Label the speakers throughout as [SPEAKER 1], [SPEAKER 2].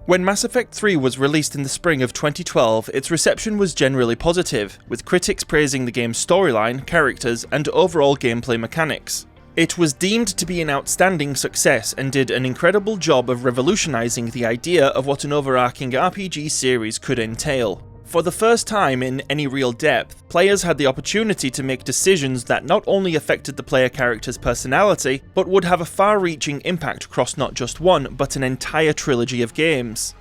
[SPEAKER 1] When Mass Effect 3 was released in the spring of 2012, its reception was generally positive, with critics praising the game's storyline, characters, and overall gameplay mechanics. It was deemed to be an outstanding success and did an incredible job of revolutionizing the idea of what an overarching RPG series could entail. For the first time in any real depth, players had the opportunity to make decisions that not only affected the player character's personality, but would have a far-reaching impact across not just one, but an entire trilogy of games.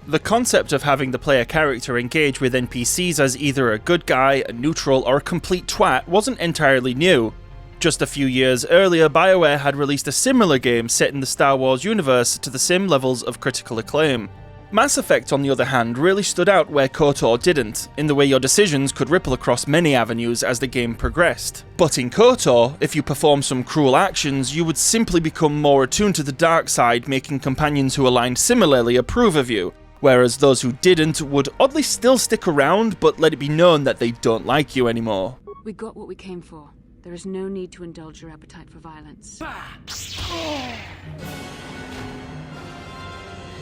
[SPEAKER 1] The concept of having the player character engage with NPCs as either a good guy, a neutral, or a complete twat wasn't entirely new. Just a few years earlier, Bioware had released a similar game set in the Star Wars universe to the same levels of critical acclaim. Mass Effect, on the other hand, really stood out where KOTOR didn't, in the way your decisions could ripple across many avenues as the game progressed. But in KOTOR, if you perform some cruel actions, you would simply become more attuned to the dark side, making companions who aligned similarly approve of you, whereas those who didn't would oddly still stick around, but let it be known that they don't like you anymore.
[SPEAKER 2] We got what we came for. There is no need to indulge your appetite for violence.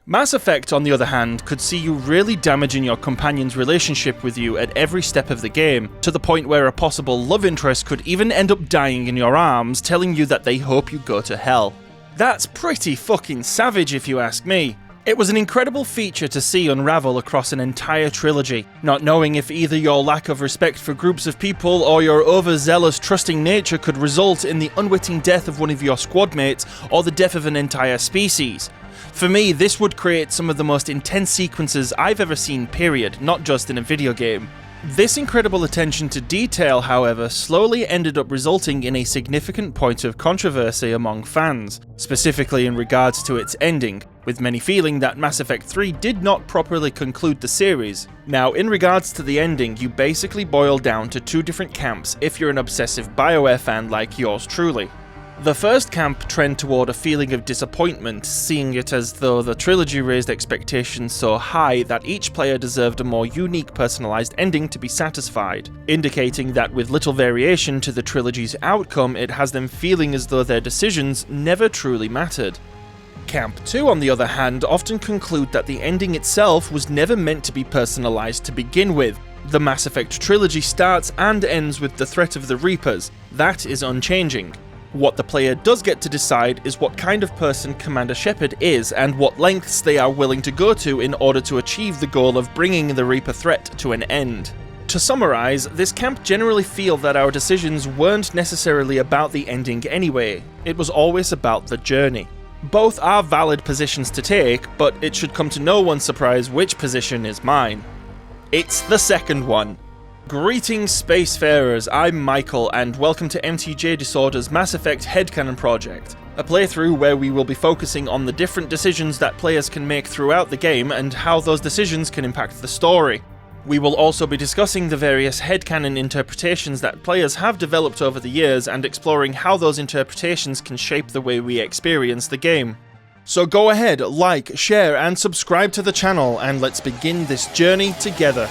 [SPEAKER 1] Mass Effect, on the other hand, could see you really damaging your companion's relationship with you at every step of the game, to the point where a possible love interest could even end up dying in your arms, telling you that they hope you go to hell. That's pretty fucking savage if you ask me. It was an incredible feature to see unravel across an entire trilogy, not knowing if either your lack of respect for groups of people or your overzealous trusting nature could result in the unwitting death of one of your squad mates or the death of an entire species. For me, this would create some of the most intense sequences I've ever seen, period, not just in a video game. This incredible attention to detail, however, slowly ended up resulting in a significant point of controversy among fans, specifically in regards to its ending, with many feeling that Mass Effect 3 did not properly conclude the series. Now, in regards to the ending, you basically boil down to two different camps if you're an obsessive Bioware fan like yours truly. The first camp trend toward a feeling of disappointment, seeing it as though the trilogy raised expectations so high that each player deserved a more unique personalized ending to be satisfied, indicating that with little variation to the trilogy's outcome, it has them feeling as though their decisions never truly mattered. Camp 2, on the other hand, often conclude that the ending itself was never meant to be personalized to begin with. The Mass Effect trilogy starts and ends with the threat of the Reapers. That is unchanging. What the player does get to decide is what kind of person Commander Shepard is and what lengths they are willing to go to in order to achieve the goal of bringing the Reaper threat to an end. To summarise, this camp generally feel that our decisions weren't necessarily about the ending anyway, it was always about the journey. Both are valid positions to take, but it should come to no one's surprise which position is mine. It's the second one. Greetings Spacefarers, I'm Mykul and welcome to MTJ Disorder's Mass Effect Head Canon project, a playthrough where we will be focusing on the different decisions that players can make throughout the game and how those decisions can impact the story. We will also be discussing the various headcanon interpretations that players have developed over the years and exploring how those interpretations can shape the way we experience the game. So go ahead, like, share and subscribe to the channel and let's begin this journey together.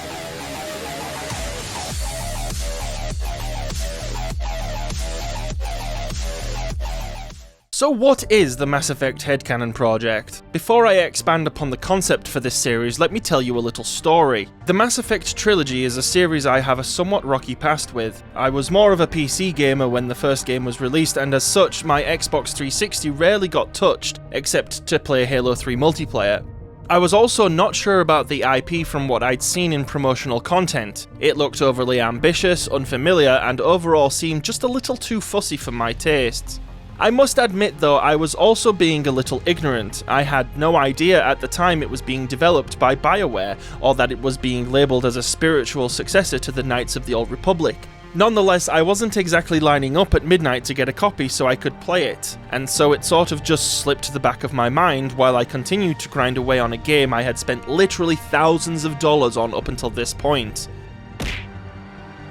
[SPEAKER 1] So what is the Mass Effect Headcanon project? Before I expand upon the concept for this series, let me tell you a little story. The Mass Effect trilogy is a series I have a somewhat rocky past with. I was more of a PC gamer when the first game was released, and as such, my Xbox 360 rarely got touched, except to play Halo 3 multiplayer. I was also not sure about the IP from what I'd seen in promotional content. It looked overly ambitious, unfamiliar, and overall seemed just a little too fussy for my tastes. I must admit though, I was also being a little ignorant. I had no idea at the time it was being developed by Bioware, or that it was being labelled as a spiritual successor to the Knights of the Old Republic. Nonetheless, I wasn't exactly lining up at midnight to get a copy so I could play it, and so it sort of just slipped to the back of my mind while I continued to grind away on a game I had spent literally thousands of dollars on up until this point.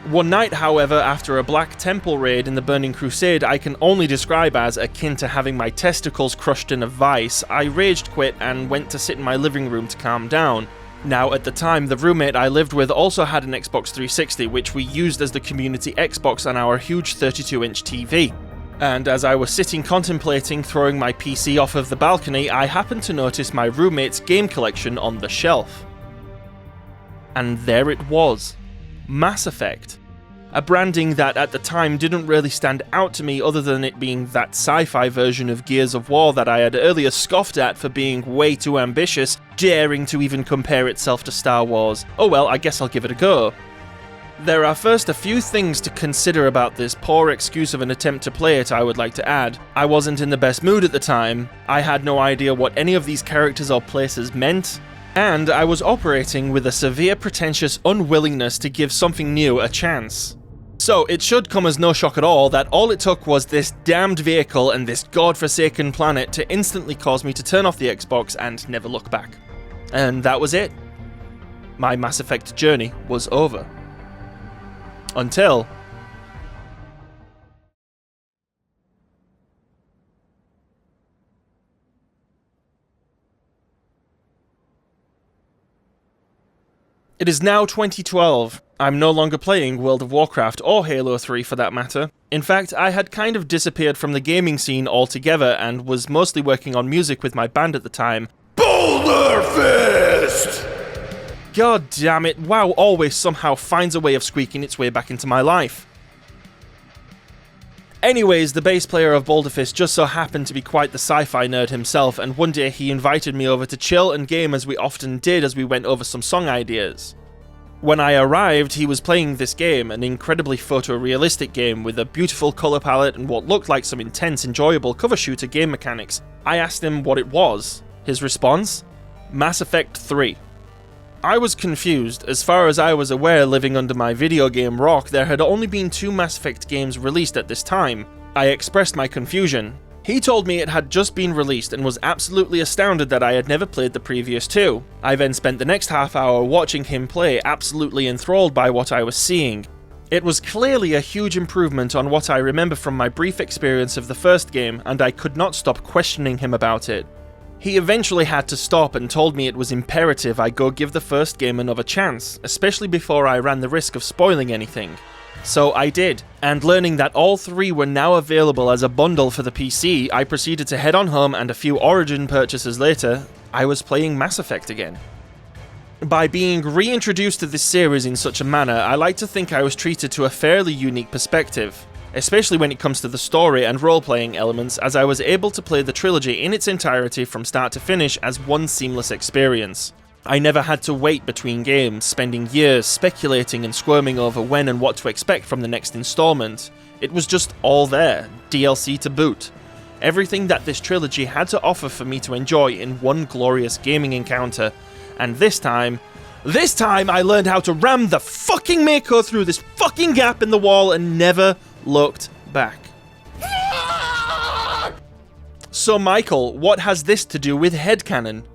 [SPEAKER 1] One night, however, after a Black Temple raid in the Burning Crusade I can only describe as akin to having my testicles crushed in a vice, I rage quit and went to sit in my living room to calm down. Now, at the time, the roommate I lived with also had an Xbox 360, which we used as the community Xbox on our huge 32-inch TV. And as I was sitting contemplating throwing my PC off of the balcony, I happened to notice my roommate's game collection on the shelf. And there it was. Mass Effect. A branding that at the time didn't really stand out to me other than it being that sci-fi version of Gears of War that I had earlier scoffed at for being way too ambitious, daring to even compare itself to Star Wars. Oh well, I guess I'll give it a go. There are first a few things to consider about this poor excuse of an attempt to play it I would like to add. I wasn't in the best mood at the time, I had no idea what any of these characters or places meant, and I was operating with a severe pretentious unwillingness to give something new a chance. So it should come as no shock at all that all it took was this damned vehicle and this godforsaken planet to instantly cause me to turn off the Xbox and never look back. And that was it. My Mass Effect journey was over. Until... It is now 2012. I'm no longer playing World of Warcraft or Halo 3 for that matter. In fact, I had kind of disappeared from the gaming scene altogether and was mostly working on music with my band at the time. Boulder Fist! God damn it, WoW always somehow finds a way of squeaking its way back into my life. Anyways, the bass player of Boulder Fist just so happened to be quite the sci-fi nerd himself, and one day he invited me over to chill and game as we often did as we went over some song ideas. When I arrived, he was playing this game, an incredibly photorealistic game with a beautiful colour palette and what looked like some intense, enjoyable cover shooter game mechanics. I asked him what it was. His response? Mass Effect 3. I was confused. As far as I was aware, living under my video game rock, there had only been 2 Mass Effect games released at this time. I expressed my confusion. He told me it had just been released and was absolutely astounded that I had never played the previous 2. I then spent the next half hour watching him play, absolutely enthralled by what I was seeing. It was clearly a huge improvement on what I remember from my brief experience of the first game, and I could not stop questioning him about it. He eventually had to stop and told me it was imperative I go give the first game another chance, especially before I ran the risk of spoiling anything. So I did, and learning that all 3 were now available as a bundle for the PC, I proceeded to head on home, and a few Origin purchases later, I was playing Mass Effect again. By being reintroduced to this series in such a manner, I like to think I was treated to a fairly unique perspective, especially when it comes to the story and role-playing elements, as I was able to play the trilogy in its entirety from start to finish as one seamless experience. I never had to wait between games, spending years speculating and squirming over when and what to expect from the next installment. It was just all there, DLC to boot. Everything that this trilogy had to offer for me to enjoy in one glorious gaming encounter. And this time I learned how to ram the fucking Mykul through this fucking gap in the wall and never looked back. So Mykul, what has this to do with Head Canon?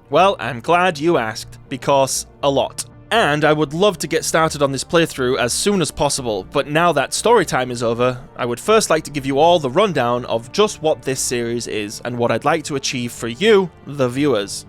[SPEAKER 1] Well, I'm glad you asked, because a lot. And I would love to get started on this playthrough as soon as possible, but now that story time is over, I would first like to give you all the rundown of just what this series is and what I'd like to achieve for you, the viewers.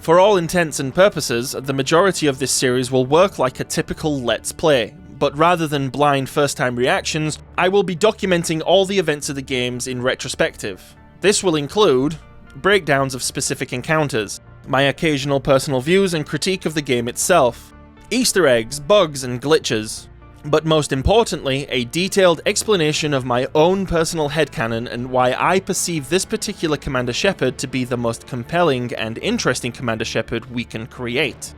[SPEAKER 1] For all intents and purposes, the majority of this series will work like a typical Let's Play, but rather than blind first-time reactions, I will be documenting all the events of the games in retrospective. This will include breakdowns of specific encounters, my occasional personal views and critique of the game itself, Easter eggs, bugs and glitches, but most importantly, a detailed explanation of my own personal headcanon and why I perceive this particular Commander Shepard to be the most compelling and interesting Commander Shepard we can create.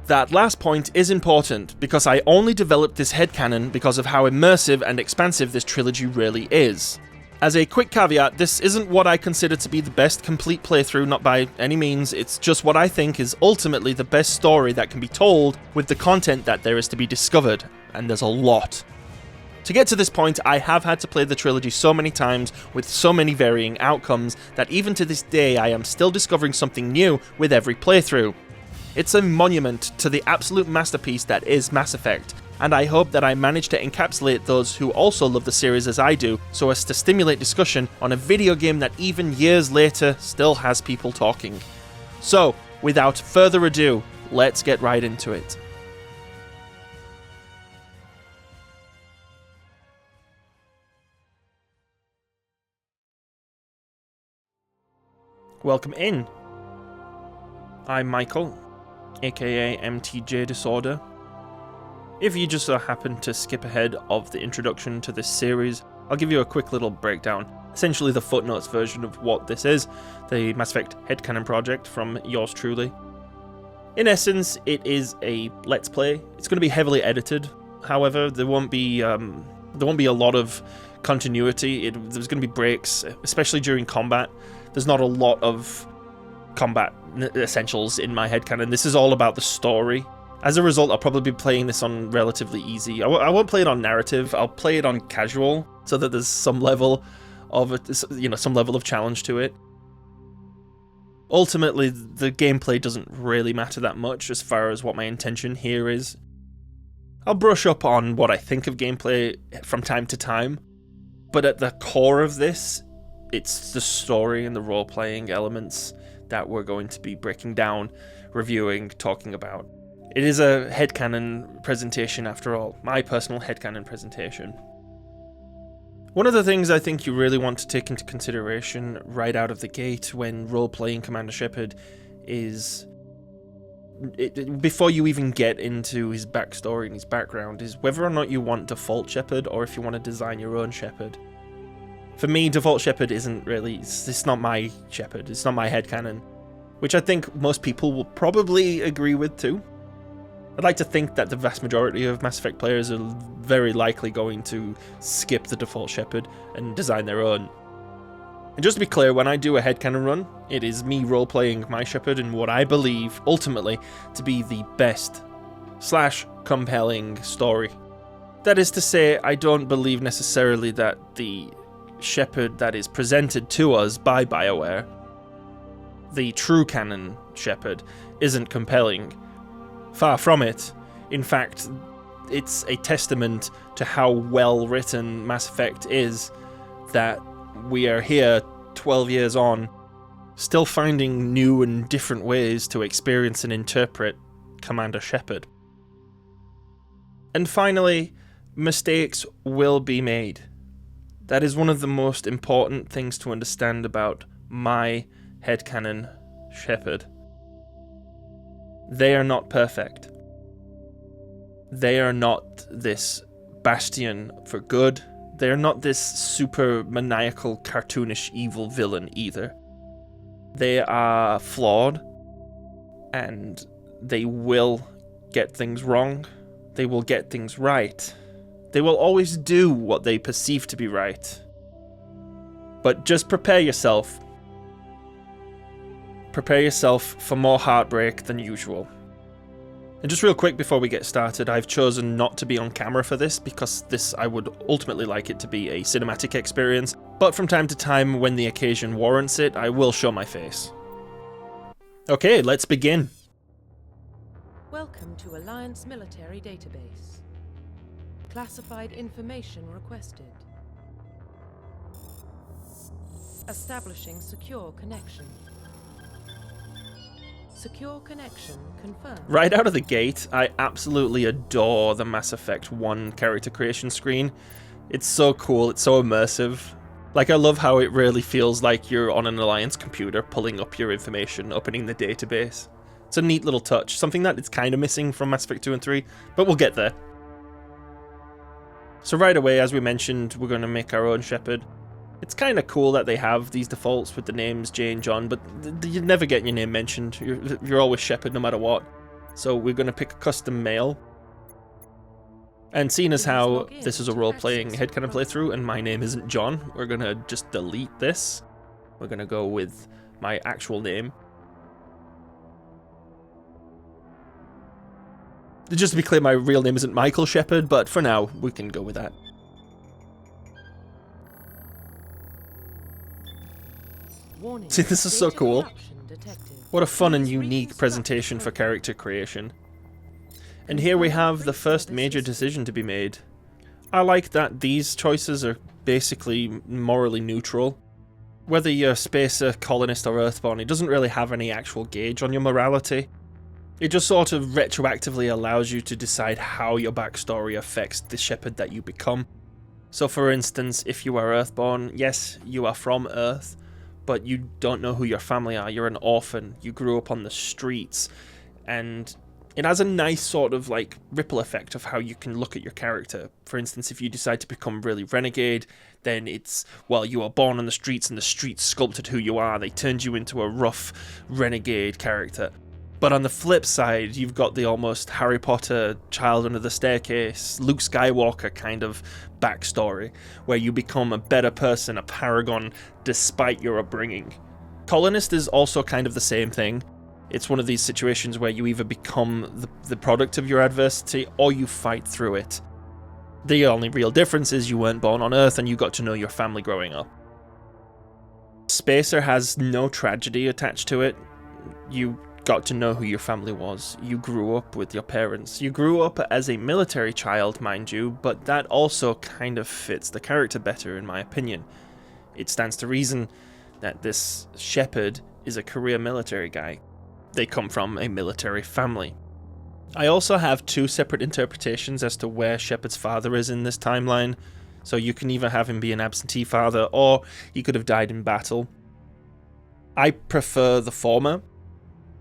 [SPEAKER 1] That last point is important, because I only developed this headcanon because of how immersive and expansive this trilogy really is. As a quick caveat, this isn't what I consider to be the best complete playthrough, not by any means, it's just what I think is ultimately the best story that can be told with the content that there is to be discovered, and there's a lot. To get to this point, I have had to play the trilogy so many times with so many varying outcomes that even to this day I am still discovering something new with every playthrough. It's a monument to the absolute masterpiece that is Mass Effect, and I hope that I manage to encapsulate those who also love the series as I do, so as to stimulate discussion on a video game that even years later still has people talking. So, without further ado, let's get right into it. Welcome in. I'm Mykul, aka MTJ Disorder. If you just so happen to skip ahead of the introduction to this series, I'll give you a quick little breakdown. Essentially the footnotes version of what this is, the Mass Effect Head Canon project from yours truly. In essence, it is a Let's Play. It's going to be heavily edited. However, there won't be a lot of continuity. There's going to be breaks, especially during combat. There's not a lot of combat essentials in my Head Canon. This is all about the story. As a result, I'll probably be playing this on relatively easy. I won't play it on narrative. I'll play it on casual, so that there's some level of some level of challenge to it. Ultimately, the gameplay doesn't really matter that much as far as what my intention here is. I'll brush up on what I think of gameplay from time to time, but at the core of this, it's the story and the role-playing elements that we're going to be breaking down, reviewing, talking about. It is a Head Canon presentation after all, my personal Head Canon presentation. One of the things I think you really want to take into consideration right out of the gate when role-playing Commander Shepard is, before you even get into his backstory and his background, is whether or not you want default Shepard or if you want to design your own Shepard. For me, default Shepard isn't really, it's not my Shepard, it's not my Head Canon, which I think most people will probably agree with too. I'd like to think that the vast majority of Mass Effect players are very likely going to skip the default Shepard and design their own. And just to be clear, when I do a Head Canon run, it is me role-playing my Shepard in what I believe, ultimately, to be the best / compelling story. That is to say, I don't believe necessarily that the Shepard that is presented to us by Bioware, the true canon Shepard, isn't compelling. Far from it. In fact, it's a testament to how well written Mass Effect is that we are here 12 years on, still finding new and different ways to experience and interpret Commander Shepard. And finally, mistakes will be made. That is one of the most important things to understand about my Head Canon Shepard. They are not perfect. They are not this bastion for good. They are not this super maniacal, cartoonish evil villain either. They are flawed, and they will get things wrong. They will get things right. They will always do what they perceive to be right. But just prepare yourself. Prepare yourself for more heartbreak than usual. And just real quick before we get started, I've chosen not to be on camera for this because I would ultimately like it to be a cinematic experience, but from time to time when the occasion warrants it, I will show my face. Okay, let's begin.
[SPEAKER 3] Welcome to Alliance Military Database. Classified information requested. Establishing secure connection. Secure connection confirmed.
[SPEAKER 1] Right out of the gate, I absolutely adore the Mass Effect 1 character creation screen. It's so cool, it's so immersive. Like, I love how it really feels like you're on an Alliance computer pulling up your information, opening the database. It's a neat little touch, something that it's kind of missing from Mass Effect 2 and 3, but we'll get there. So right away, as we mentioned, we're going to make our own Shepard. It's kind of cool that they have these defaults with the names Jay and John, but you never get your name mentioned. You're always Shepard no matter what. So we're going to pick a custom male. And seeing as how this is a role-playing Head Canon playthrough and my name isn't John, we're going to just delete this. We're going to go with my actual name. Just to be clear, my real name isn't Mykul Shepard, but for now, we can go with that. See, this is so cool. What a fun and unique presentation for character creation. And here we have the first major decision to be made. I like that these choices are basically morally neutral. Whether you're spacer, colonist, or earthborn, it doesn't really have any actual gauge on your morality. It just sort of retroactively allows you to decide how your backstory affects the Shepard that you become. So for instance, if you are Earthborn, yes, you are from Earth, but you don't know who your family are. You're an orphan. You grew up on the streets, and it has a nice sort of like ripple effect of how you can look at your character. For instance, if you decide to become really renegade, then it's, well, you were born on the streets and the streets sculpted who you are. They turned you into a rough renegade character. But on the flip side, you've got the almost Harry Potter, Child Under the Staircase, Luke Skywalker kind of backstory, where you become a better person, a paragon, despite your upbringing. Colonist is also kind of the same thing. It's one of these situations where you either become the product of your adversity or you fight through it. The only real difference is you weren't born on Earth and you got to know your family growing up. Spacer has no tragedy attached to it. You got to know who your family was. You grew up with your parents. You grew up as a military child, mind you, but that also kind of fits the character better, in my opinion. It stands to reason that this Shepard is a career military guy. They come from a military family. I also have two separate interpretations as to where Shepard's father is in this timeline. So you can either have him be an absentee father, or he could have died in battle. I prefer the former,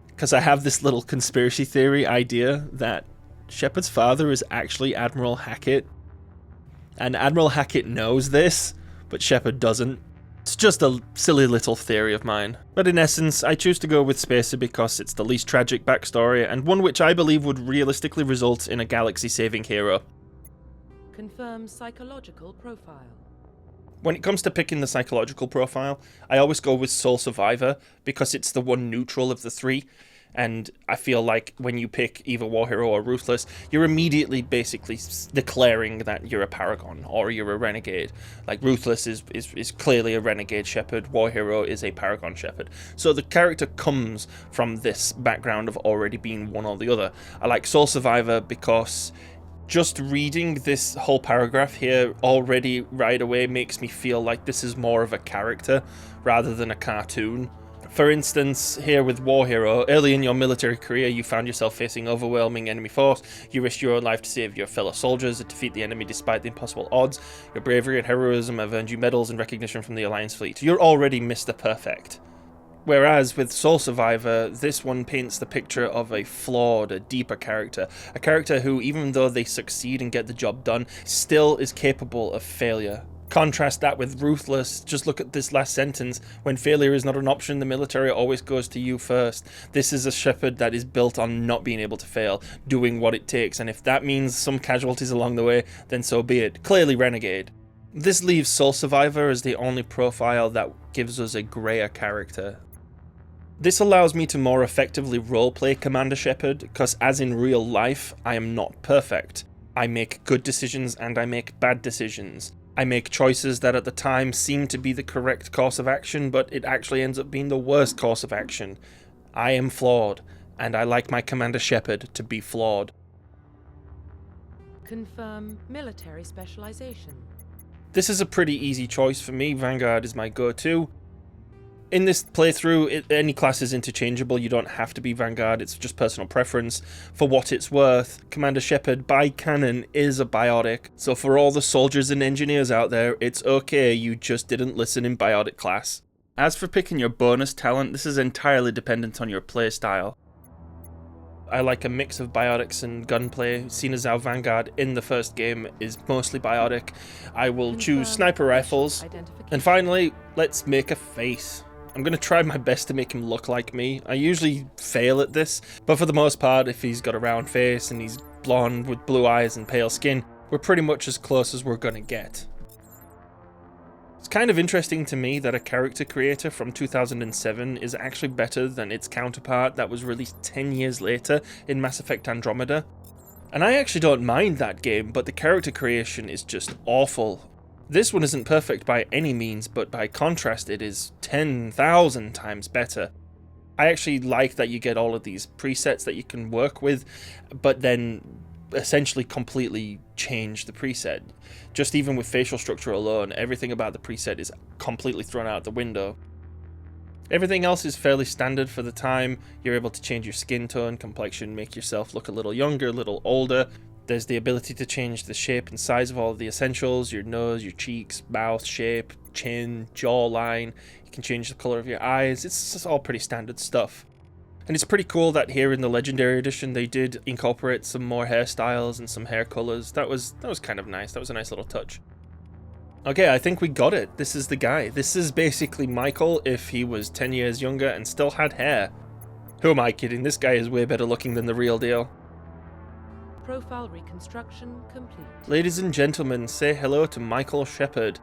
[SPEAKER 1] because I have this little conspiracy theory idea that Shepard's father is actually Admiral Hackett. And Admiral Hackett knows this, but Shepard doesn't. It's just a silly little theory of mine. But in essence, I choose to go with Spacer because it's the least tragic backstory, and one which I believe would realistically result in a galaxy-saving hero.
[SPEAKER 3] Confirm psychological profile.
[SPEAKER 1] When it comes to picking the psychological profile, I always go with Sole Survivor because it's the one neutral of the three, and I feel like when you pick either War Hero or Ruthless, you're immediately basically declaring that you're a paragon or you're a renegade. Like Ruthless is clearly a renegade Shepard, War Hero is a paragon Shepard. So the character comes from this background of already being one or the other. I like Sole Survivor because just reading this whole paragraph here already right away makes me feel like this is more of a character rather than a cartoon. For instance, here with War Hero, early in your military career you found yourself facing overwhelming enemy force. You risked your own life to save your fellow soldiers and defeat the enemy despite the impossible odds. Your bravery and heroism have earned you medals and recognition from the Alliance fleet. You're already Mr. Perfect. Whereas with Sole Survivor, this one paints the picture of a flawed, a deeper character. A character who, even though they succeed and get the job done, still is capable of failure. Contrast that with Ruthless. Just look at this last sentence. When failure is not an option, the military always goes to you first. This is a Shepard that is built on not being able to fail, doing what it takes, and if that means some casualties along the way, then so be it. Clearly renegade. This leaves Sole Survivor as the only profile that gives us a grayer character. This allows me to more effectively roleplay Commander Shepard, because as in real life, I am not perfect. I make good decisions and I make bad decisions. I make choices that at the time seem to be the correct course of action, but it actually ends up being the worst course of action. I am flawed, and I like my Commander Shepard to be flawed.
[SPEAKER 3] Confirm military specialization.
[SPEAKER 1] This is a pretty easy choice for me. Vanguard is my go-to. In this playthrough, any class is interchangeable. You don't have to be Vanguard, it's just personal preference. For what it's worth, Commander Shepard, by canon, is a biotic. So for all the soldiers and engineers out there, it's okay, you just didn't listen in biotic class. As for picking your bonus talent, this is entirely dependent on your playstyle. I like a mix of biotics and gunplay, seeing as our Vanguard in the first game is mostly biotic. I will choose sniper rifles. And finally, let's make a face. I'm going to try my best to make him look like me. I usually fail at this, but for the most part, if he's got a round face and he's blonde with blue eyes and pale skin, we're pretty much as close as we're going to get. It's kind of interesting to me that a character creator from 2007 is actually better than its counterpart that was released 10 years later in Mass Effect Andromeda. And I actually don't mind that game, but the character creation is just awful. This one isn't perfect by any means, but by contrast it is 10,000 times better. I actually like that you get all of these presets that you can work with, but then essentially completely change the preset. Just even with facial structure alone, everything about the preset is completely thrown out the window. Everything else is fairly standard for the time. You're able to change your skin tone, complexion, make yourself look a little younger, a little older. There's the ability to change the shape and size of all of the essentials, your nose, your cheeks, mouth shape, chin, jawline. You can change the color of your eyes. It's just all pretty standard stuff. And it's pretty cool that here in the Legendary Edition they did incorporate some more hairstyles and some hair colors. That was kind of nice. That was a nice little touch. Okay, I think we got it. This is the guy. This is basically Mykul if he was 10 years younger and still had hair. Who am I kidding? This guy is way better looking than the real deal.
[SPEAKER 3] Profile reconstruction complete.
[SPEAKER 1] Ladies and gentlemen, say hello to Mykul Shepard.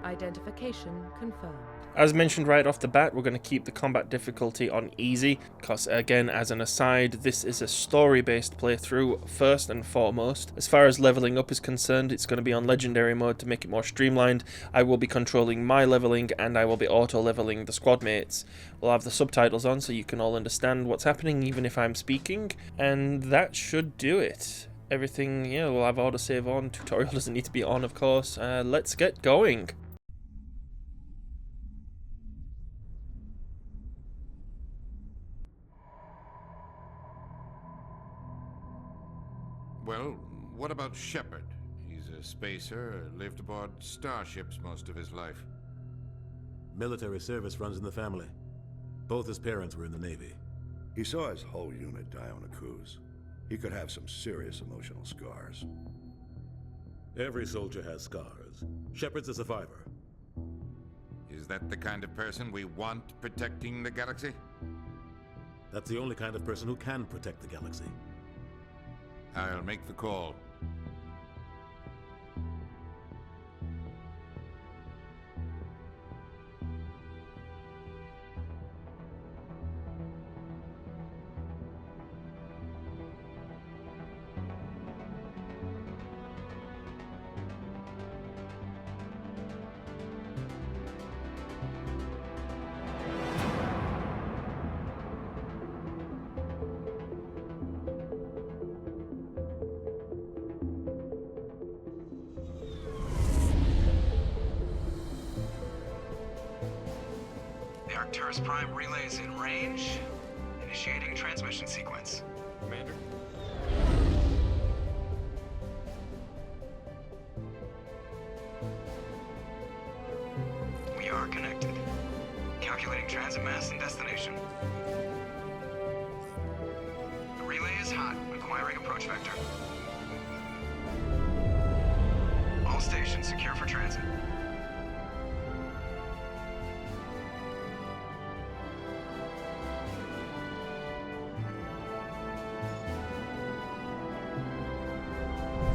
[SPEAKER 3] Identification confirmed.
[SPEAKER 1] As mentioned right off the bat, we're going to keep the combat difficulty on easy, because again, as an aside, this is a story-based playthrough first and foremost. As far as leveling up is concerned, it's going to be on legendary mode to make it more streamlined. I will be controlling my leveling, and I will be auto-leveling the squad mates. We'll have the subtitles on so you can all understand what's happening even if I'm speaking, and that should do it. Everything, yeah, we'll have autosave on. Tutorial doesn't need to be on, of course. Let's get going.
[SPEAKER 4] Well, what about Shepard? He's a spacer, lived aboard starships most of his life.
[SPEAKER 5] Military service runs in the family. Both his parents were in the Navy.
[SPEAKER 6] He saw his whole unit die on a cruise. He could have some serious emotional scars.
[SPEAKER 5] Every soldier has scars. Shepard's a survivor.
[SPEAKER 4] Is that the kind of person we want protecting the galaxy?
[SPEAKER 5] That's the only kind of person who can protect the galaxy.
[SPEAKER 4] I'll make the call.
[SPEAKER 7] The Arcturus Prime relays in range. Initiating transmission sequence.
[SPEAKER 4] Commander?
[SPEAKER 7] We are connected. Calculating transit mass and destination. The relay is hot, acquiring approach vector. All stations secure for transit.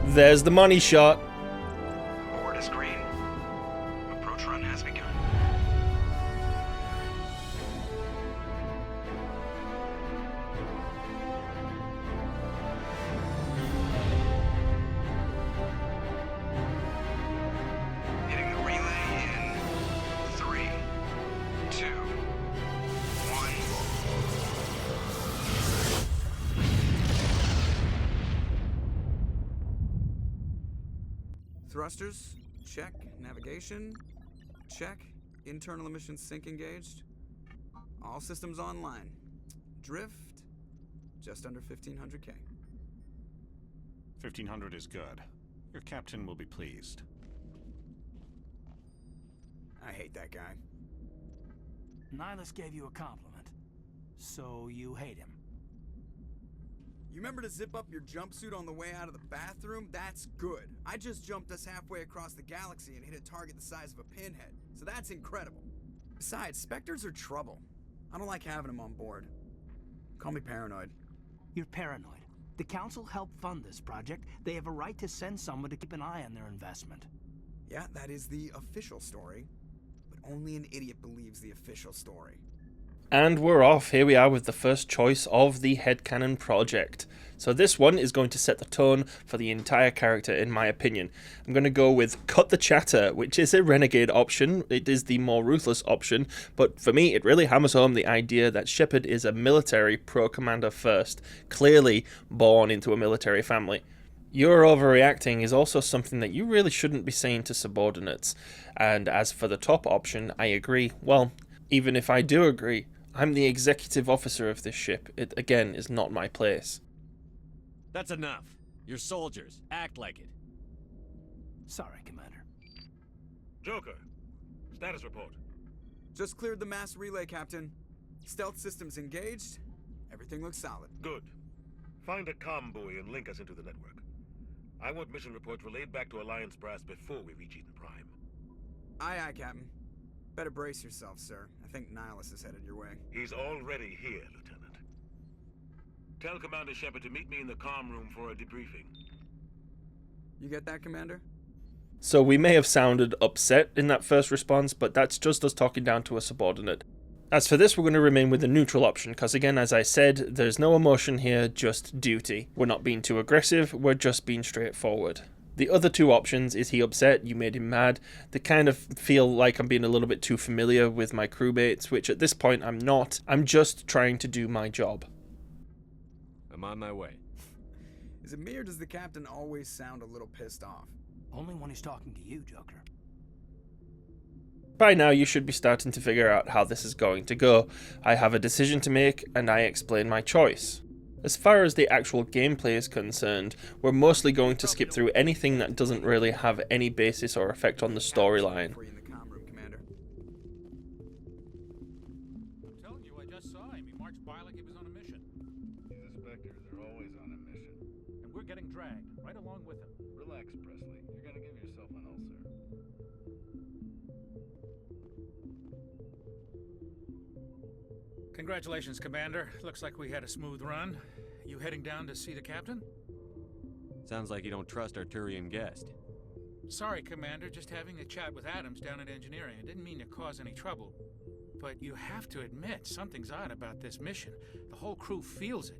[SPEAKER 1] There's the money shot.
[SPEAKER 7] Board is green. Approach run has begun. Hitting the relay in 3, 2, 1.
[SPEAKER 8] Thrusters, check. Navigation, check. Internal emissions sync engaged. All systems online. Drift, just under 1500K.
[SPEAKER 9] 1500 is good. Your captain will be pleased.
[SPEAKER 8] I hate that guy.
[SPEAKER 10] Nihilus gave you a compliment. So you hate him.
[SPEAKER 8] You remember to zip up your jumpsuit on the way out of the bathroom? That's good. I just jumped us halfway across the galaxy and hit a target the size of a pinhead, so that's incredible. Besides, Spectres are trouble. I don't like having them on board. Call me paranoid.
[SPEAKER 10] You're paranoid. The Council helped fund this project. They have a right to send someone to keep an eye on their investment.
[SPEAKER 8] Yeah, that is the official story. But only an idiot believes the official story.
[SPEAKER 1] And we're off. Here we are with the first choice of the Head Canon project. So this one is going to set the tone for the entire character, in my opinion. I'm going to go with Cut the Chatter, which is a renegade option. It is the more ruthless option, but for me it really hammers home the idea that Shepard is a military pro-commander first, clearly born into a military family. Your overreacting is also something that you really shouldn't be saying to subordinates. And as for the top option, I agree. Well, even if I do agree, I'm the executive officer of this ship. It, again, is not my place.
[SPEAKER 11] That's enough. You're soldiers. Act like it.
[SPEAKER 10] Sorry, Commander.
[SPEAKER 5] Joker, status report.
[SPEAKER 8] Just cleared the mass relay, Captain. Stealth systems engaged. Everything looks solid.
[SPEAKER 5] Good. Find a comm buoy and link us into the network. I want mission reports relayed back to Alliance Brass before we reach Eden Prime.
[SPEAKER 8] Aye, aye, Captain. Better brace yourself, sir. I think Nihilus is headed your way.
[SPEAKER 5] He's already here, Lieutenant. Tell Commander Shepard to meet me in the comm room for a debriefing.
[SPEAKER 8] You get that, Commander?
[SPEAKER 1] So we may have sounded upset in that first response, but that's just us talking down to a subordinate. As for this, we're going to remain with the neutral option, because again, as I said, there's no emotion here, just duty. We're not being too aggressive, we're just being straightforward. The other two options, is he upset, you made him mad, they kind of feel like I'm being a little bit too familiar with my crewmates, which at this point I'm not. I'm just trying to do my job.
[SPEAKER 11] I'm on my way.
[SPEAKER 8] Is it me or does the captain always sound a little pissed off?
[SPEAKER 10] Only when he's talking to you, Joker.
[SPEAKER 1] By now you should be starting to figure out how this is going to go. I have a decision to make and I explain my choice. As far as the actual gameplay is concerned, we're mostly going to skip through anything that doesn't really have any basis or effect on the storyline.
[SPEAKER 12] I'm telling you, I just saw him. He marched by like he was on a mission.
[SPEAKER 13] These inspectors are always on a mission.
[SPEAKER 12] And we're getting dragged, right along with him.
[SPEAKER 13] Relax, Presley. You're gonna give yourself an ulcer.
[SPEAKER 12] Congratulations, Commander. Looks like we had a smooth run. You heading down to see the captain?
[SPEAKER 11] Sounds like you don't trust our Turian guest.
[SPEAKER 12] Sorry, Commander. Just having a chat with Adams down at engineering. I didn't mean to cause any trouble. But you have to admit, something's odd about this mission. The whole crew feels it.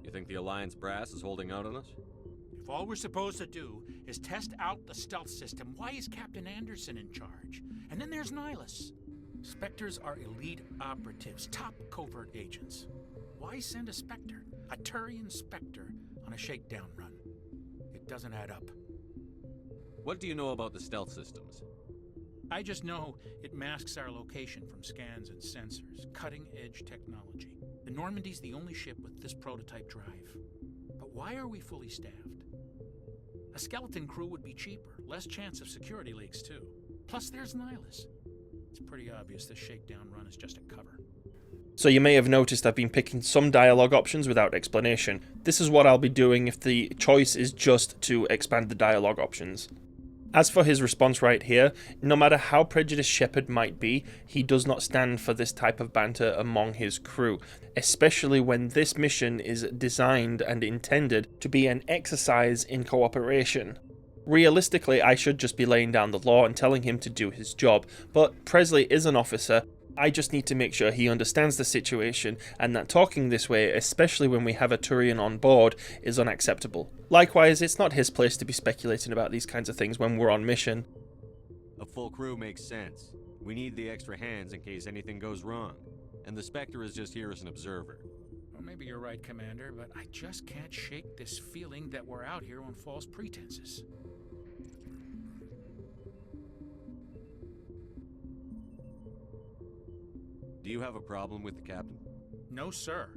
[SPEAKER 11] You think the Alliance brass is holding out on us?
[SPEAKER 12] If all we're supposed to do is test out the stealth system, why is Captain Anderson in charge? And then there's Nihilus. Spectres are elite operatives, top covert agents. Why send a Spectre, a Turian Spectre, on a shakedown run? It doesn't add up.
[SPEAKER 11] What do you know about the stealth systems?
[SPEAKER 12] I just know it masks our location from scans and sensors, cutting-edge technology. The Normandy's the only ship with this prototype drive. But why are we fully staffed? A skeleton crew would be cheaper, less chance of security leaks too. Plus there's Nihilus. It's pretty obvious this shakedown run is just a cover.
[SPEAKER 1] So you may have noticed I've been picking some dialogue options without explanation. This is what I'll be doing if the choice is just to expand the dialogue options. As for his response right here, no matter how prejudiced Shepard might be, he does not stand for this type of banter among his crew, especially when this mission is designed and intended to be an exercise in cooperation. Realistically, I should just be laying down the law and telling him to do his job, but Presley is an officer. I just need to make sure he understands the situation and that talking this way, especially when we have a Turian on board, is unacceptable. Likewise, it's not his place to be speculating about these kinds of things when we're on mission.
[SPEAKER 11] A full crew makes sense. We need the extra hands in case anything goes wrong. And the Spectre is just here as an observer.
[SPEAKER 12] Well, maybe you're right, Commander, but I just can't shake this feeling that we're out here on false pretenses.
[SPEAKER 11] Do you have a problem with the captain?
[SPEAKER 12] No, sir.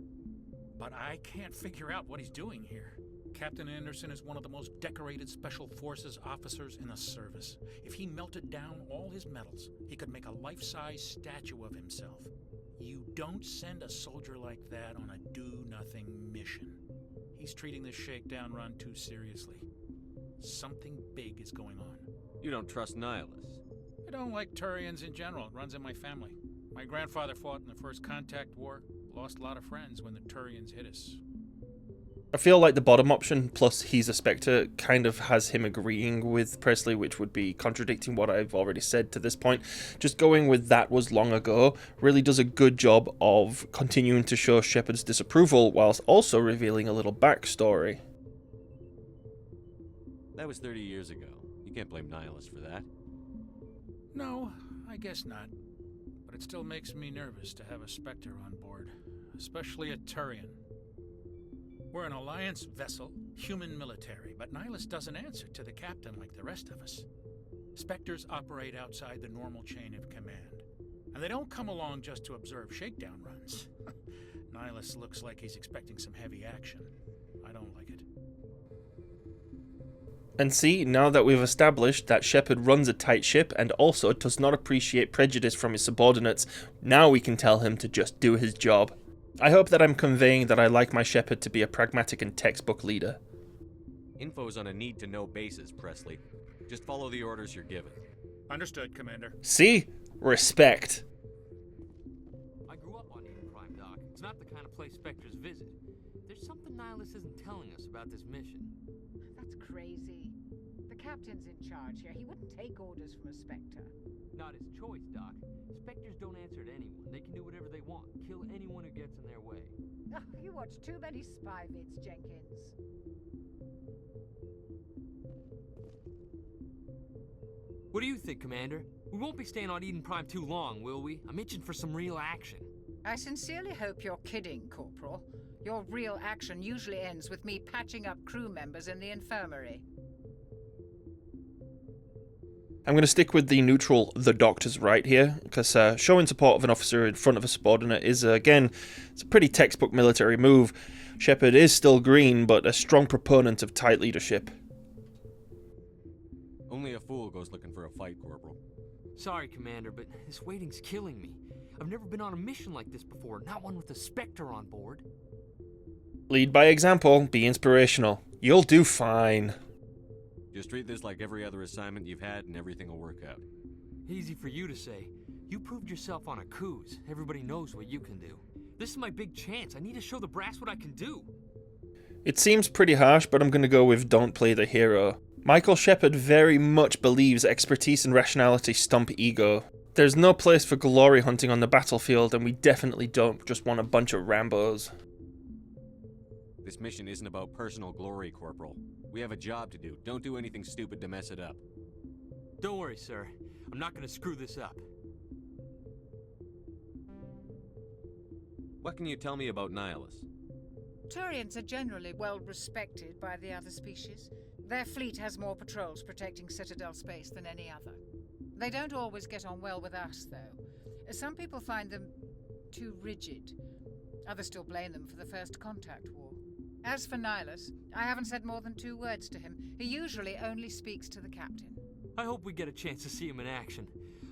[SPEAKER 12] But I can't figure out what he's doing here. Captain Anderson is one of the most decorated Special Forces officers in the service. If he melted down all his medals, he could make a life-size statue of himself. You don't send a soldier like that on a do-nothing mission. He's treating this shakedown run too seriously. Something big is going on.
[SPEAKER 11] You don't trust Nihilus?
[SPEAKER 12] I don't like Turians in general. It runs in my family. My grandfather fought in the First Contact War, lost a lot of friends when the Turians hit us.
[SPEAKER 1] I feel like the bottom option, plus he's a Spectre, kind of has him agreeing with Presley, which would be contradicting what I've already said to this point. Just going with that was long ago really does a good job of continuing to show Shepard's disapproval whilst also revealing a little backstory.
[SPEAKER 11] That was 30 years ago. You can't blame Nihilus for that.
[SPEAKER 12] No, I guess not. But it still makes me nervous to have a Spectre on board, especially a Turian. We're an Alliance vessel, human military, but Nihilus doesn't answer to the captain like the rest of us. Spectres operate outside the normal chain of command, and they don't come along just to observe shakedown runs. Nihilus looks like he's expecting some heavy action. I don't like it.
[SPEAKER 1] And see, now that we've established that Shepard runs a tight ship and also does not appreciate prejudice from his subordinates, now we can tell him to just do his job. I hope that I'm conveying that I like my Shepard to be a pragmatic and textbook leader.
[SPEAKER 11] Info's on a need-to-know basis, Presley. Just follow the orders you're given.
[SPEAKER 12] Understood, Commander.
[SPEAKER 1] See? Respect.
[SPEAKER 14] I grew up on Eden Prime, Doc. It's not the kind of place Spectres visit. There's something Nihilus isn't telling us about this mission.
[SPEAKER 15] That's crazy. The captain's in charge here. He wouldn't take orders from a Spectre.
[SPEAKER 14] Not his choice, Doc. Spectres don't answer to anyone. They can do whatever they want. Kill anyone who gets in their way.
[SPEAKER 15] Oh, you watch too many spy vids, Jenkins.
[SPEAKER 14] What do you think, Commander? We won't be staying on Eden Prime too long, will we? I'm itching for some real action.
[SPEAKER 15] I sincerely hope you're kidding, Corporal. Your real action usually ends with me patching up crew members in the infirmary.
[SPEAKER 1] I'm going to stick with the neutral "the doctor's right" here, because showing support of an officer in front of a subordinate is, again, it's a pretty textbook military move. Shepard is still green, but a strong proponent of tight leadership.
[SPEAKER 11] Only a fool goes looking for a fight, Corporal.
[SPEAKER 14] Sorry, Commander, but this waiting's killing me. I've never been on a mission like this before, not one with a Spectre on board.
[SPEAKER 1] Lead by example, be inspirational. You'll do fine.
[SPEAKER 11] Just treat this like every other assignment you've had and everything will work out.
[SPEAKER 14] Easy for you to say. You proved yourself on a cruise. Everybody knows what you can do. This is my big chance. I need to show the brass what I can do.
[SPEAKER 1] It seems pretty harsh, but I'm going to go with don't play the hero. Mykul Shepard very much believes expertise and rationality stump ego. There's no place for glory hunting on the battlefield, and we definitely don't just want a bunch of Rambos.
[SPEAKER 11] This mission isn't about personal glory, Corporal. We have a job to do. Don't do anything stupid to mess it up.
[SPEAKER 14] Don't worry, sir. I'm not going to screw this up.
[SPEAKER 11] What can you tell me about Nihilus?
[SPEAKER 15] Turians are generally well respected by the other species. Their fleet has more patrols protecting Citadel space than any other. They don't always get on well with us, though. Some people find them too rigid. Others still blame them for the First Contact War. As for Nihilus, I haven't said more than 2 words to him. He usually only speaks to the captain.
[SPEAKER 14] I hope we get a chance to see him in action.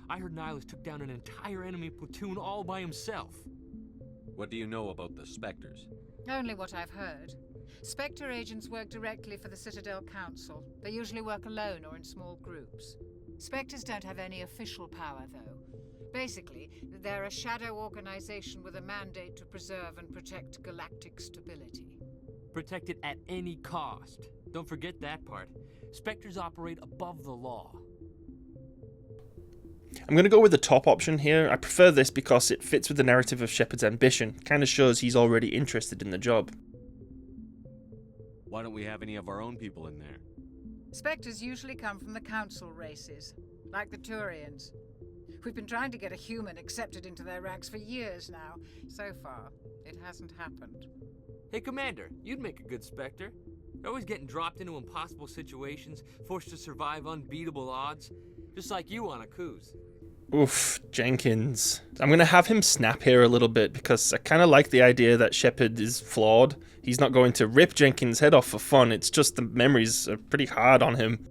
[SPEAKER 14] I heard Nihilus took down an entire enemy platoon all by himself.
[SPEAKER 11] What do you know about the Spectres?
[SPEAKER 15] Only what I've heard. Spectre agents work directly for the Citadel Council. They usually work alone or in small groups. Spectres don't have any official power, though. Basically, they're a shadow organization with a mandate to preserve and protect galactic stability.
[SPEAKER 14] Protect it at any cost. Don't forget that part. Spectres operate above the law.
[SPEAKER 1] I'm going to go with the top option here. I prefer this because it fits with the narrative of Shepard's ambition. Kind of shows he's already interested in the job.
[SPEAKER 11] Why don't we have any of our own people in there?
[SPEAKER 15] Spectres usually come from the Council races, like the Turians. We've been trying to get a human accepted into their ranks for years now. So far, it hasn't happened.
[SPEAKER 14] Hey, Commander, you'd make a good Spectre. You're always getting dropped into impossible situations, forced to survive unbeatable odds. Just like you on a cruise.
[SPEAKER 1] Oof, Jenkins. I'm going to have him snap here a little bit because I kind of like the idea that Shepard is flawed. He's not going to rip Jenkins' head off for fun. It's just the memories are pretty hard on him.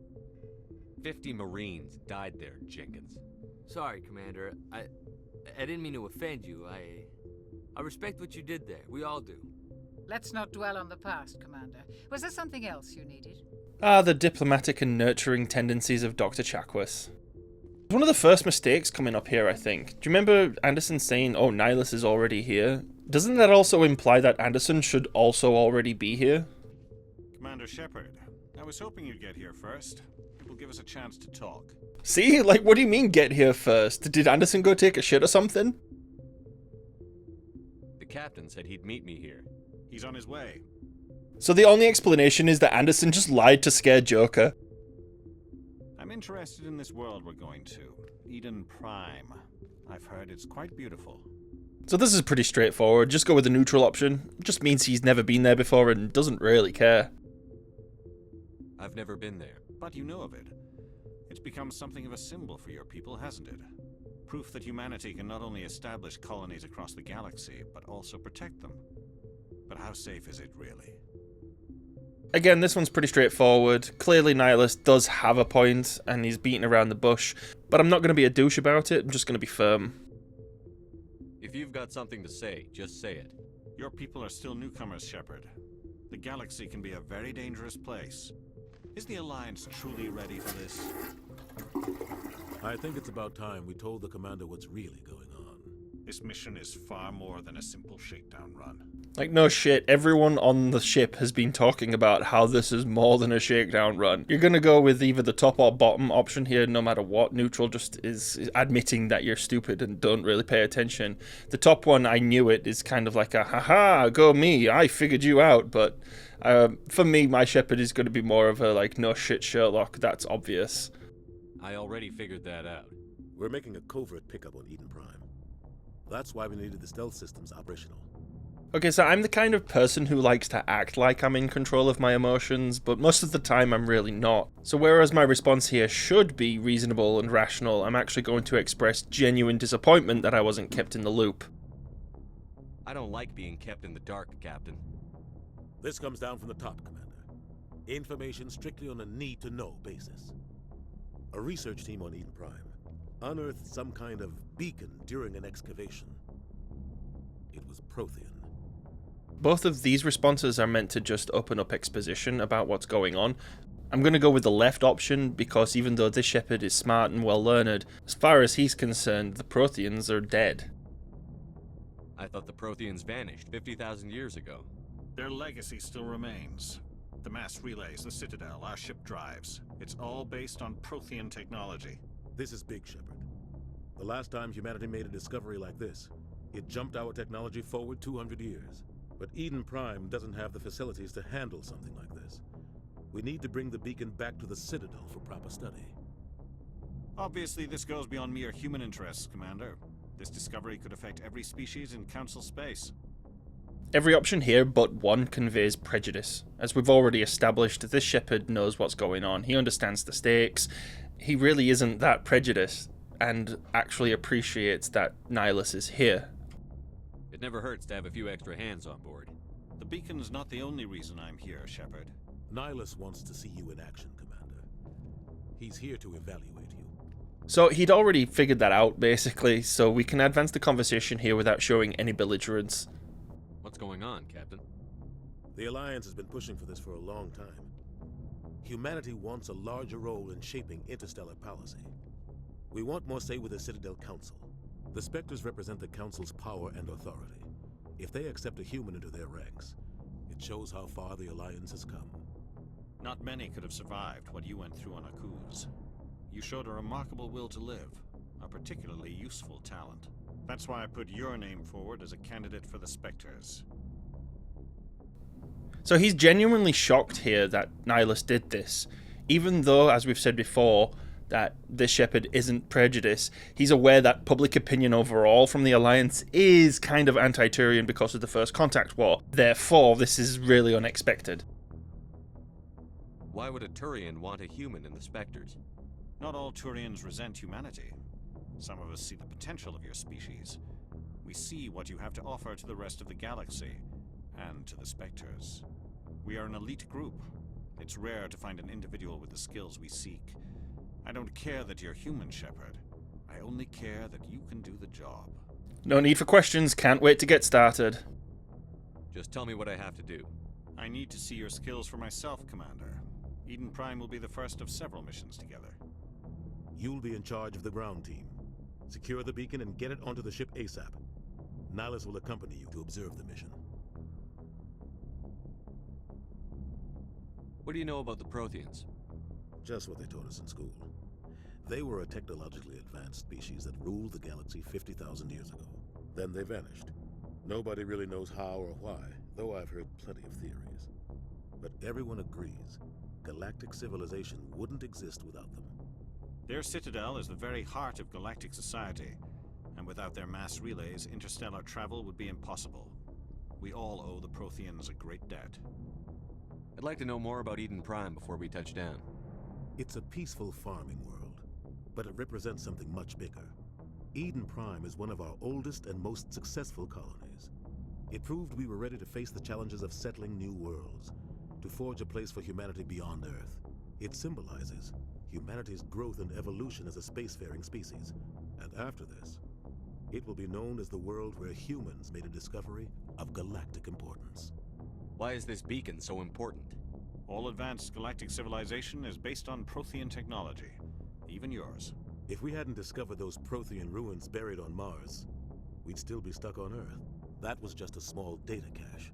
[SPEAKER 11] 50 Marines died there, Jenkins.
[SPEAKER 14] Sorry, Commander. I didn't mean to offend you. I respect what you did there. We all do.
[SPEAKER 15] Let's not dwell on the past, Commander. Was there something else you needed?
[SPEAKER 1] The diplomatic and nurturing tendencies of Dr. Chakwas. One of the first mistakes coming up here, I think. Do you remember Anderson saying, oh, Nihilus is already here? Doesn't that also imply that Anderson should also already be here?
[SPEAKER 9] Commander Shepard, I was hoping you'd get here first. It will give us a chance to talk.
[SPEAKER 1] See? Like, what do you mean get here first? Did Anderson go take a shit or something?
[SPEAKER 11] The captain said he'd meet me here.
[SPEAKER 9] He's on his way.
[SPEAKER 1] So the only explanation is that Anderson just lied to scare Joker.
[SPEAKER 9] I'm interested in this world we're going to. Eden Prime. I've heard it's quite beautiful.
[SPEAKER 1] So this is pretty straightforward. Just go with the neutral option. It just means he's never been there before and doesn't really care.
[SPEAKER 11] I've never been there.
[SPEAKER 9] But you know of it. It's become something of a symbol for your people, hasn't it? Proof that humanity can not only establish colonies across the galaxy, but also protect them. But how safe is it, really?
[SPEAKER 1] Again, this one's pretty straightforward. Clearly Nihilus does have a point, and he's beating around the bush, but I'm not going to be a douche about it, I'm just going to be firm.
[SPEAKER 11] If you've got something to say, just say it.
[SPEAKER 9] Your people are still newcomers, Shepard. The galaxy can be a very dangerous place. Is the Alliance truly ready for this?
[SPEAKER 16] I think it's about time we told the Commander what's really going on.
[SPEAKER 9] This mission is far more than a simple shakedown run.
[SPEAKER 1] Like, no shit, everyone on the ship has been talking about how this is more than a shakedown run. You're gonna go with either the top or bottom option here, no matter what. Neutral just is admitting that you're stupid and don't really pay attention. The top one, I knew it, is kind of like a, haha, go me, I figured you out, but for me, my Shepard is gonna be more of a, like, no shit, Sherlock, that's obvious.
[SPEAKER 11] I already figured that out.
[SPEAKER 16] We're making a covert pickup on Eden Prime. That's why we needed the stealth systems operational.
[SPEAKER 1] Okay, so I'm the kind of person who likes to act like I'm in control of my emotions, but most of the time I'm really not. So whereas my response here should be reasonable and rational, I'm actually going to express genuine disappointment that I wasn't kept in the loop.
[SPEAKER 11] I don't like being kept in the dark, Captain.
[SPEAKER 16] This comes down from the top, Commander. Information strictly on a need-to-know basis. A research team on Eden Prime unearthed some kind of beacon during an excavation. It was Prothean.
[SPEAKER 1] Both of these responses are meant to just open up exposition about what's going on. I'm going to go with the left option because even though this Shepard is smart and well learned, as far as he's concerned, the Protheans are dead.
[SPEAKER 11] I thought the Protheans vanished 50,000 years ago.
[SPEAKER 9] Their legacy still remains. The mass relays, the Citadel, our ship drives. It's all based on Prothean technology.
[SPEAKER 16] This is big, Shepard. The last time humanity made a discovery like this, it jumped our technology forward 200 years. But Eden Prime doesn't have the facilities to handle something like this. We need to bring the beacon back to the Citadel for proper study.
[SPEAKER 9] Obviously, this goes beyond mere human interests, Commander. This discovery could affect every species in Council space.
[SPEAKER 1] Every option here but one conveys prejudice. As we've already established, this Shepard knows what's going on. He understands the stakes. He really isn't that prejudiced, and actually appreciates that Nihilus is here.
[SPEAKER 11] It never hurts to have a few extra hands on board.
[SPEAKER 9] The beacon's not the only reason I'm here, Shepard.
[SPEAKER 16] Nihilus wants to see you in action, Commander. He's here to evaluate you.
[SPEAKER 1] So he'd already figured that out, basically, so we can advance the conversation here without showing any belligerence.
[SPEAKER 11] What's going on, Captain?
[SPEAKER 16] The Alliance has been pushing for this for a long time. Humanity wants a larger role in shaping interstellar policy. We want more say with the Citadel Council. The Spectres represent the Council's power and authority. If they accept a human into their ranks, it shows how far the Alliance has come.
[SPEAKER 9] Not many could have survived what you went through on Akuz. You showed a remarkable will to live, a particularly useful talent. That's why I put your name forward as a candidate for the Spectres.
[SPEAKER 1] So he's genuinely shocked here that Nihilus did this, even though, as we've said before, that this Shepard isn't prejudiced. He's aware that public opinion overall from the Alliance is kind of anti-Turian because of the First Contact War. Therefore, this is really unexpected.
[SPEAKER 11] Why would a Turian want a human in the Spectres?
[SPEAKER 9] Not all Turians resent humanity. Some of us see the potential of your species. We see what you have to offer to the rest of the galaxy, and to the Spectres. We are an elite group. It's rare to find an individual with the skills we seek. I don't care that you're human, Shepard. I only care that you can do the job.
[SPEAKER 1] No need for questions, can't wait to get started.
[SPEAKER 11] Just tell me what I have to do.
[SPEAKER 9] I need to see your skills for myself, Commander. Eden Prime will be the first of several missions together.
[SPEAKER 16] You'll be in charge of the ground team. Secure the beacon and get it onto the ship ASAP. Nihilus will accompany you to observe the mission.
[SPEAKER 11] What do you know about the Protheans?
[SPEAKER 16] Just what they taught us in school. They were a technologically advanced species that ruled the galaxy 50,000 years ago. Then they vanished. Nobody really knows how or why, though I've heard plenty of theories. But everyone agrees, galactic civilization wouldn't exist without them.
[SPEAKER 9] Their citadel is the very heart of galactic society, and without their mass relays, interstellar travel would be impossible. We all owe the Protheans a great debt.
[SPEAKER 11] I'd like to know more about Eden Prime before we touch down.
[SPEAKER 16] It's a peaceful farming world, but it represents something much bigger. Eden Prime is one of our oldest and most successful colonies. It proved we were ready to face the challenges of settling new worlds. to forge a place for humanity beyond Earth. It symbolizes humanity's growth and evolution as a spacefaring species. And after this, it will be known as the world where humans made a discovery of galactic importance.
[SPEAKER 11] Why is this beacon so important?
[SPEAKER 9] All advanced galactic civilization is based on Prothean technology, even yours.
[SPEAKER 16] If we hadn't discovered those Prothean ruins buried on Mars, we'd still be stuck on Earth. That was just a small data cache.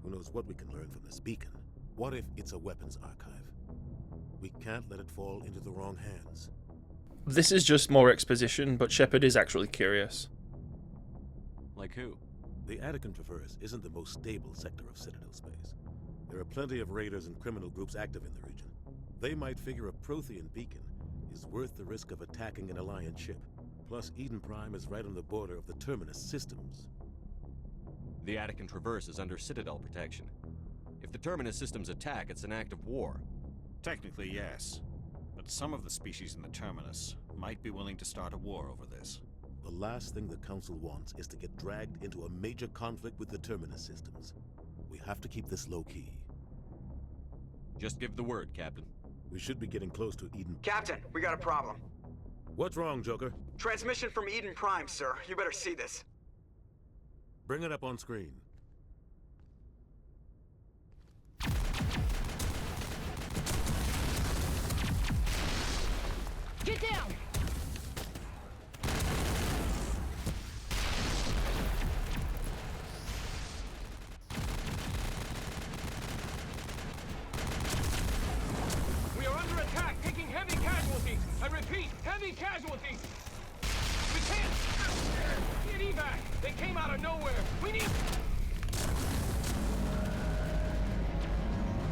[SPEAKER 16] Who knows what we can learn from this beacon? What if it's a weapons archive? We can't let it fall into the wrong hands.
[SPEAKER 1] This is just more exposition, but Shepard is actually curious.
[SPEAKER 11] Like who?
[SPEAKER 16] The Attican Traverse isn't the most stable sector of Citadel space. There are plenty of raiders and criminal groups active in the region. They might figure a Prothean beacon is worth the risk of attacking an Alliance ship. Plus, Eden Prime is right on the border of the Terminus systems.
[SPEAKER 11] The Attican Traverse is under Citadel protection. If the Terminus systems attack, it's an act of war.
[SPEAKER 9] Technically, yes. But some of the species in the Terminus might be willing to start a war over this.
[SPEAKER 16] The last thing the Council wants is to get dragged into a major conflict with the Terminus systems. We have to keep this low-key.
[SPEAKER 11] Just give the word, Captain.
[SPEAKER 16] We should be getting close to Eden.
[SPEAKER 8] Captain, we got a problem.
[SPEAKER 16] What's wrong, Joker?
[SPEAKER 8] Transmission from Eden Prime, sir. You better see this.
[SPEAKER 16] Bring it up on screen.
[SPEAKER 17] Get down!
[SPEAKER 18] We are under attack, taking heavy casualties. I repeat, heavy casualties. We can't get evac. They came out of nowhere. We need...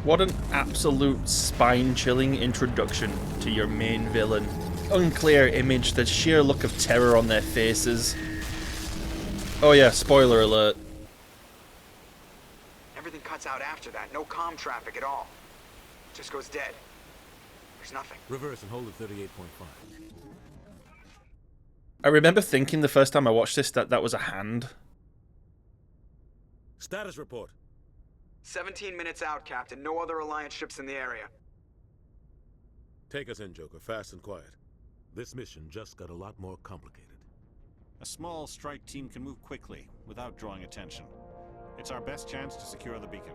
[SPEAKER 1] What an absolute spine-chilling introduction to your main villain. Unclear image, the sheer look of terror on their faces. Oh yeah, spoiler alert.
[SPEAKER 8] Everything cuts out after that. No comm traffic at all. Just goes dead. There's nothing.
[SPEAKER 16] Reverse and hold at 38.5.
[SPEAKER 1] I remember thinking the first time I watched this that was a hand.
[SPEAKER 16] Status report.
[SPEAKER 8] 17 minutes out, Captain. No other Alliance ships in the area.
[SPEAKER 16] Take us in, Joker, fast and quiet. This mission just got a lot more complicated.
[SPEAKER 9] A small strike team can move quickly, without drawing attention. It's our best chance to secure the beacon.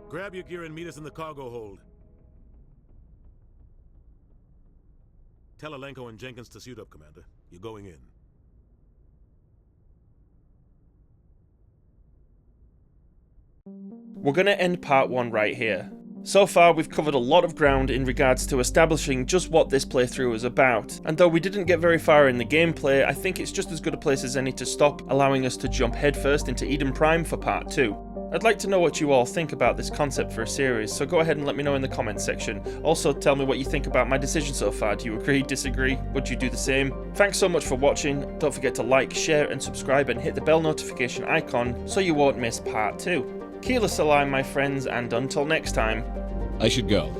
[SPEAKER 16] Grab your gear and meet us in the cargo hold. Tell Alenko and Jenkins to suit up, Commander. You're going in.
[SPEAKER 1] We're going to end part 1 right here. So far we've covered a lot of ground in regards to establishing just what this playthrough is about, and though we didn't get very far in the gameplay, I think it's just as good a place as any to stop, allowing us to jump headfirst into Eden Prime for part 2. I'd like to know what you all think about this concept for a series, so go ahead and let me know in the comments section. Also tell me what you think about my decision so far. Do you agree, disagree? Would you do the same? Thanks so much for watching. Don't forget to like, share and subscribe and hit the bell notification icon so you won't miss part 2. Keyless align, my friends, and until next time.
[SPEAKER 11] I should go.